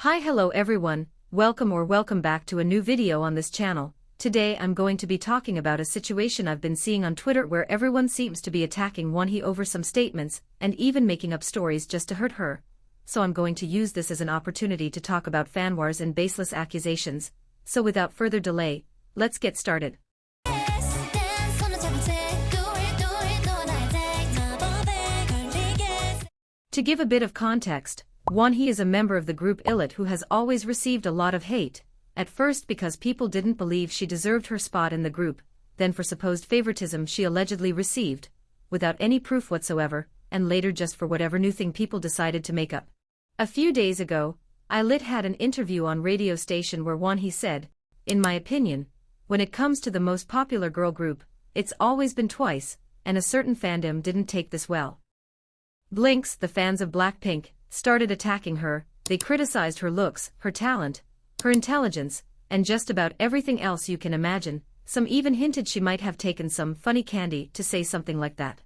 Hello everyone, welcome back to a new video on this channel. Today I'm going to be talking about a situation I've been seeing on Twitter where everyone seems to be attacking wonhee over some statements, and even making up stories just to hurt her. So I'm going to use this as an opportunity to talk about fan wars and baseless accusations. So without further delay, let's get started. To give a bit of context, wonhee is a member of the group illit who has always received a lot of hate, at first because people didn't believe she deserved her spot in the group, then for supposed favoritism she allegedly received, without any proof whatsoever, and later just for whatever new thing people decided to make up. A few days ago, I-DLE had an interview on radio station where wonhee said, "In my opinion, when it comes to the most popular girl group, it's always been twice, and a certain fandom didn't take this well. Blinks, the fans of Blackpink, started attacking her, they criticized her looks, her talent, her intelligence, and just about everything else you can imagine. Some even hinted she might have taken some funny candy to say something like that."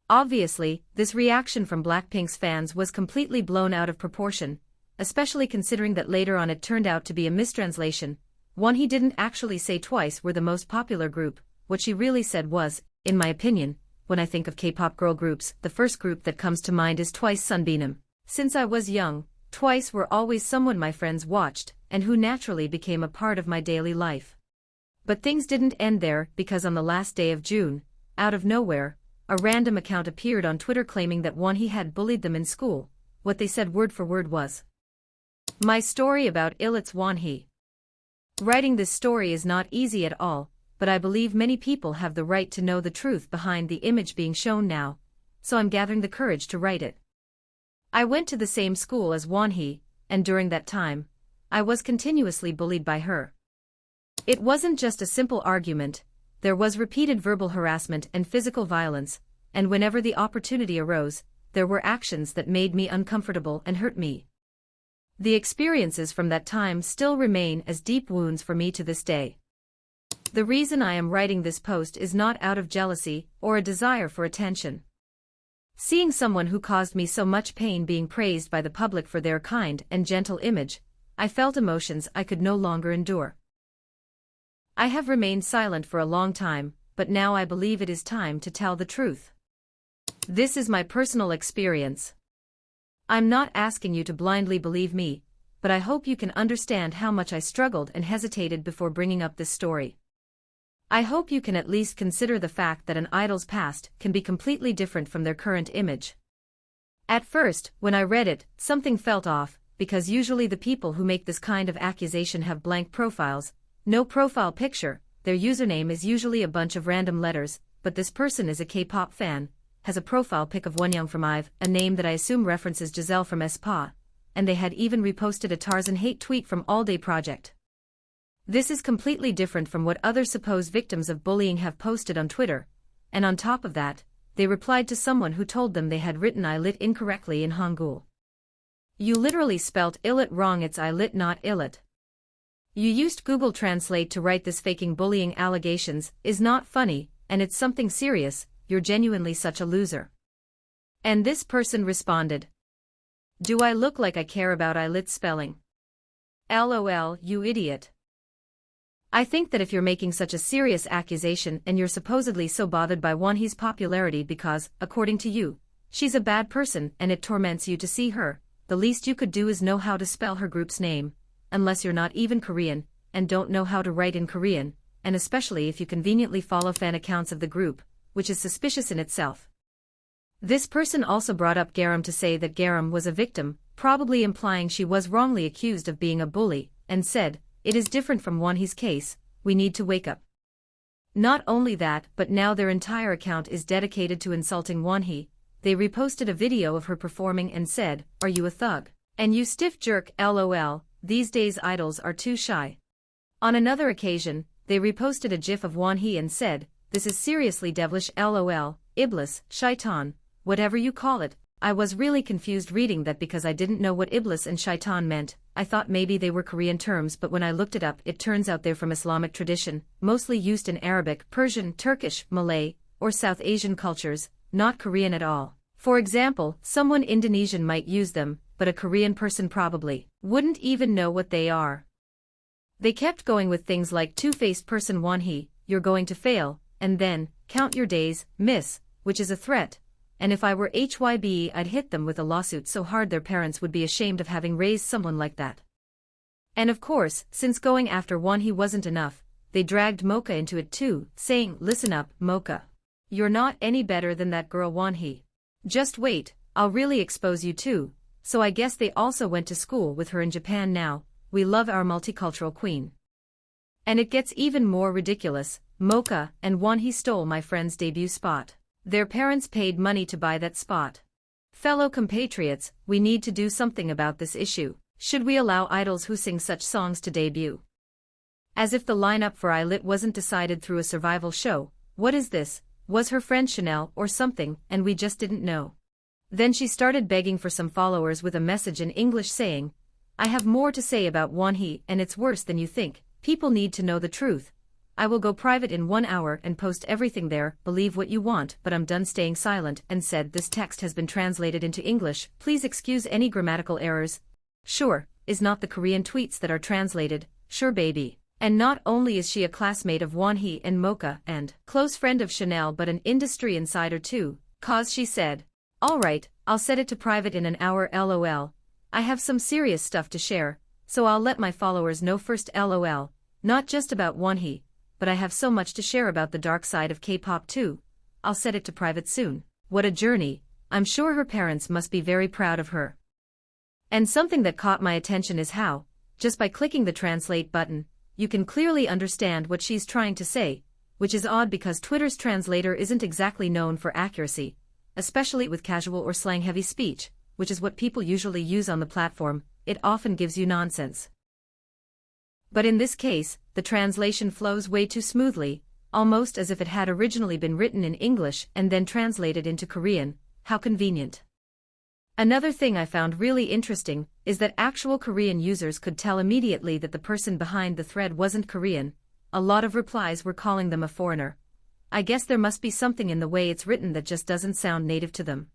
Obviously, this reaction from Blackpink's fans was completely blown out of proportion, especially considering that later on it turned out to be a mistranslation. Wonhee didn't actually say twice were the most popular group. What she really said was, "In my opinion, when I think of K-pop girl groups, the first group that comes to mind is Twice Sunbeam. Since I was young, Twice were always someone my friends watched, and who naturally became a part of my daily life." But things didn't end there, because on the last day of June, out of nowhere, a random account appeared on Twitter claiming that wonhee had bullied them in school. What they said word for word was, "My story about illit's wonhee." Writing this story is not easy at all, but I believe many people have the right to know the truth behind the image being shown now, so I'm gathering the courage to write it. I went to the same school as wonhee, and during that time, I was continuously bullied by her. It wasn't just a simple argument, there was repeated verbal harassment and physical violence, and whenever the opportunity arose, there were actions that made me uncomfortable and hurt me. The experiences from that time still remain as deep wounds for me to this day. The reason I am writing this post is not out of jealousy or a desire for attention. Seeing someone who caused me so much pain being praised by the public for their kind and gentle image, I felt emotions I could no longer endure. I have remained silent for a long time, but now I believe it is time to tell the truth. This is my personal experience. I'm not asking you to blindly believe me, but I hope you can understand how much I struggled and hesitated before bringing up this story. I hope you can at least consider the fact that an idol's past can be completely different from their current image. At first, when I read it, something felt off, because usually the people who make this kind of accusation have blank profiles, no profile picture, their username is usually a bunch of random letters, but this person is a K-pop fan, has a profile pic of ~ʟᴠᴇ, a name that I assume references ~𝒍𝒍𝒐, and they had even reposted a Tarzan hate tweet from All Day Project. This is completely different from what other supposed victims of bullying have posted on Twitter, and on top of that, they replied to someone who told them they had written I-DLE incorrectly in Hangul. "You literally spelt illit wrong, it's I-DLE not illit. You used Google Translate to write this, faking bullying allegations is not funny, and it's something serious, you're genuinely such a loser." And this person responded, "Do I look like I care about I-DLE spelling? LOL, you idiot. I think that if you're making such a serious accusation and you're supposedly so bothered by wonhee's popularity because, according to you, she's a bad person and it torments you to see her, the least you could do is know how to spell her group's name, unless you're not even Korean, and don't know how to write in Korean, and especially if you conveniently follow fan accounts of the group, which is suspicious in itself." This person also brought up Garam to say that Garam was a victim, probably implying she was wrongly accused of being a bully, and said, "It is different from wonhee's case, we need to wake up." Not only that, but now their entire account is dedicated to insulting wonhee. They reposted a video of her performing and said, "Are you a thug? And you stiff jerk, LOL, these days idols are too shy." On another occasion, they reposted a gif of wonhee and said, "This is seriously devilish, LOL, iblis, shaitan, whatever you call it." I was really confused reading that because I didn't know what iblis and shaitan meant. I thought maybe they were Korean terms, but when I looked it up it turns out they're from Islamic tradition, mostly used in Arabic, Persian, Turkish, Malay, or South Asian cultures, not Korean at all. For example, someone Indonesian might use them, but a Korean person probably wouldn't even know what they are. They kept going with things like two-faced person wonhee, you're going to fail, and then, count your days, miss, which is a threat, and if I were hybe I'd hit them with a lawsuit so hard their parents would be ashamed of having raised someone like that. And of course, since going after wonhee wasn't enough, they dragged Mocha into it too, saying, listen up, Mocha. You're not any better than that girl wonhee. Just wait, I'll really expose you too. So I guess they also went to school with her in Japan now. We love our multicultural queen. And it gets even more ridiculous, Mocha and wonhee stole my friend's debut spot. Their parents paid money to buy that spot. Fellow compatriots, we need to do something about this issue. Should we allow idols who sing such songs to debut? As if the lineup for illit wasn't decided through a survival show. What is this? Was her friend Chanel or something, and we just didn't know? Then she started begging for some followers with a message in English saying, I have more to say about wonhee and it's worse than you think, people need to know the truth. I will go private in 1 hour and post everything there, believe what you want, but I'm done staying silent, and said this text has been translated into English, please excuse any grammatical errors. Sure, is not the Korean tweets that are translated, sure baby. And not only is she a classmate of wonhee and Mocha and close friend of Chanel but an industry insider too, cause she said, alright, I'll set it to private in an hour lol. I have some serious stuff to share, so I'll let my followers know first lol, not just about wonhee, but I have so much to share about the dark side of K-pop too. I'll set it to private soon. What a journey, I'm sure her parents must be very proud of her. And something that caught my attention is how, just by clicking the translate button, you can clearly understand what she's trying to say, which is odd because Twitter's translator isn't exactly known for accuracy, especially with casual or slang-heavy speech, which is what people usually use on the platform. It often gives you nonsense. But in this case, the translation flows way too smoothly, almost as if it had originally been written in English and then translated into Korean. How convenient. Another thing I found really interesting is that actual Korean users could tell immediately that the person behind the thread wasn't Korean. A lot of replies were calling them a foreigner. I guess there must be something in the way it's written that just doesn't sound native to them.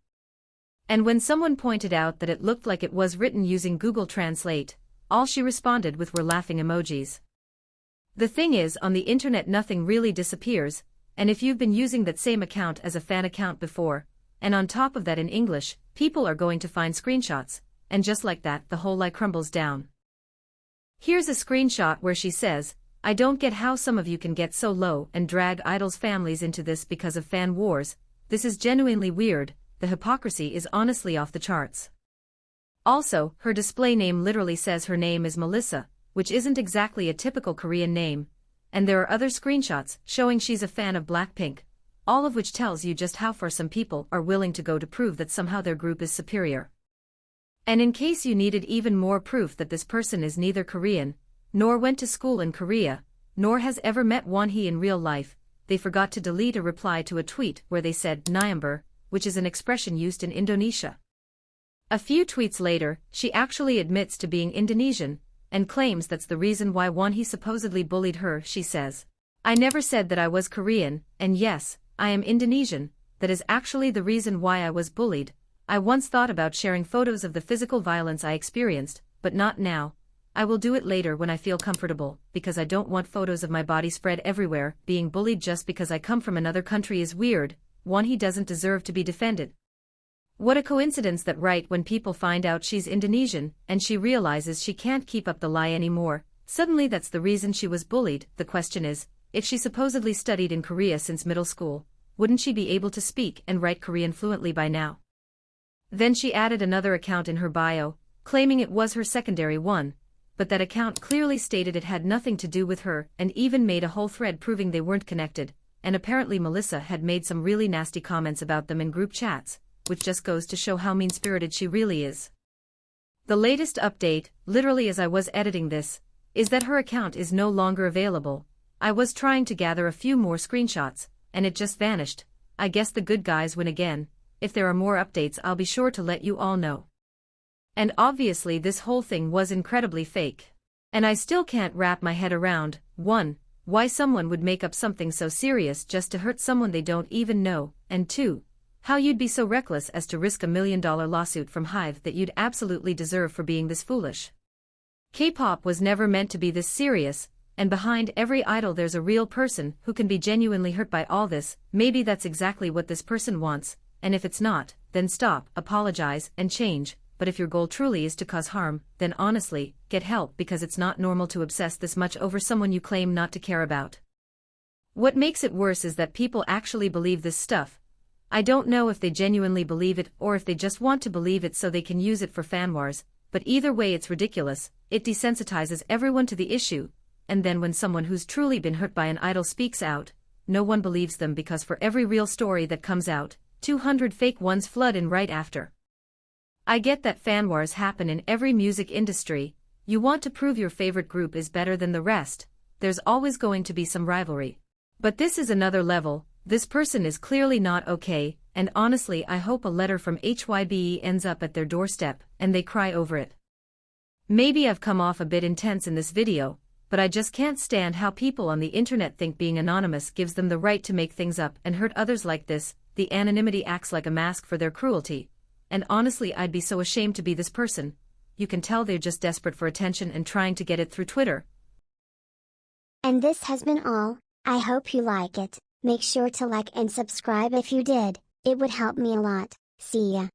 And when someone pointed out that it looked like it was written using Google Translate, all she responded with were laughing emojis. The thing is, on the internet nothing really disappears, and if you've been using that same account as a fan account before, and on top of that in English, people are going to find screenshots, and just like that the whole lie crumbles down. Here's a screenshot where she says, I don't get how some of you can get so low and drag idols' families into this because of fan wars. This is genuinely weird. The hypocrisy is honestly off the charts. Also, her display name literally says her name is Melissa, which isn't exactly a typical Korean name, and there are other screenshots showing she's a fan of Blackpink, all of which tells you just how far some people are willing to go to prove that somehow their group is superior. And in case you needed even more proof that this person is neither Korean, nor went to school in Korea, nor has ever met wonhee in real life, they forgot to delete a reply to a tweet where they said nyamber, which is an expression used in Indonesia. A few tweets later, she actually admits to being Indonesian, and claims that's the reason why wonhee supposedly bullied her. She says, I never said that I was Korean, and yes, I am Indonesian, that is actually the reason why I was bullied. I once thought about sharing photos of the physical violence I experienced, but not now. I will do it later when I feel comfortable, because I don't want photos of my body spread everywhere. Being bullied just because I come from another country is weird. Wonhee doesn't deserve to be defended. What a coincidence that right when people find out she's Indonesian, and she realizes she can't keep up the lie anymore, suddenly that's the reason she was bullied. The question is, if she supposedly studied in Korea since middle school, wouldn't she be able to speak and write Korean fluently by now? Then she added another account in her bio, claiming it was her secondary one, but that account clearly stated it had nothing to do with her, and even made a whole thread proving they weren't connected, and apparently Melissa had made some really nasty comments about them in group chats, which just goes to show how mean-spirited she really is. The latest update, literally as I was editing this, is that her account is no longer available. I was trying to gather a few more screenshots, and it just vanished. I guess the good guys win again. If there are more updates I'll be sure to let you all know. And obviously this whole thing was incredibly fake. And I still can't wrap my head around, 1, why someone would make up something so serious just to hurt someone they don't even know, and 2, How you'd be so reckless as to risk $1 million lawsuit from Hybe that you'd absolutely deserve for being this foolish. K-pop was never meant to be this serious, and behind every idol there's a real person who can be genuinely hurt by all this. Maybe that's exactly what this person wants, and if it's not, then stop, apologize, and change. But if your goal truly is to cause harm, then honestly, get help, because it's not normal to obsess this much over someone you claim not to care about. What makes it worse is that people actually believe this stuff. I don't know if they genuinely believe it or if they just want to believe it so they can use it for fan wars, but either way it's ridiculous. It desensitizes everyone to the issue, and then when someone who's truly been hurt by an idol speaks out, no one believes them, because for every real story that comes out, 200 fake ones flood in right after. I get that fan wars happen in every music industry. You want to prove your favorite group is better than the rest. There's always going to be some rivalry. But this is another level. This person is clearly not okay, and honestly I hope a letter from hybe ends up at their doorstep, and they cry over it. Maybe I've come off a bit intense in this video, but I just can't stand how people on the internet think being anonymous gives them the right to make things up and hurt others like this. The anonymity acts like a mask for their cruelty. And honestly I'd be so ashamed to be this person. You can tell they're just desperate for attention and trying to get it through Twitter. And this has been all. I hope you like it. Make sure to like and subscribe if you did. It would help me a lot. See ya.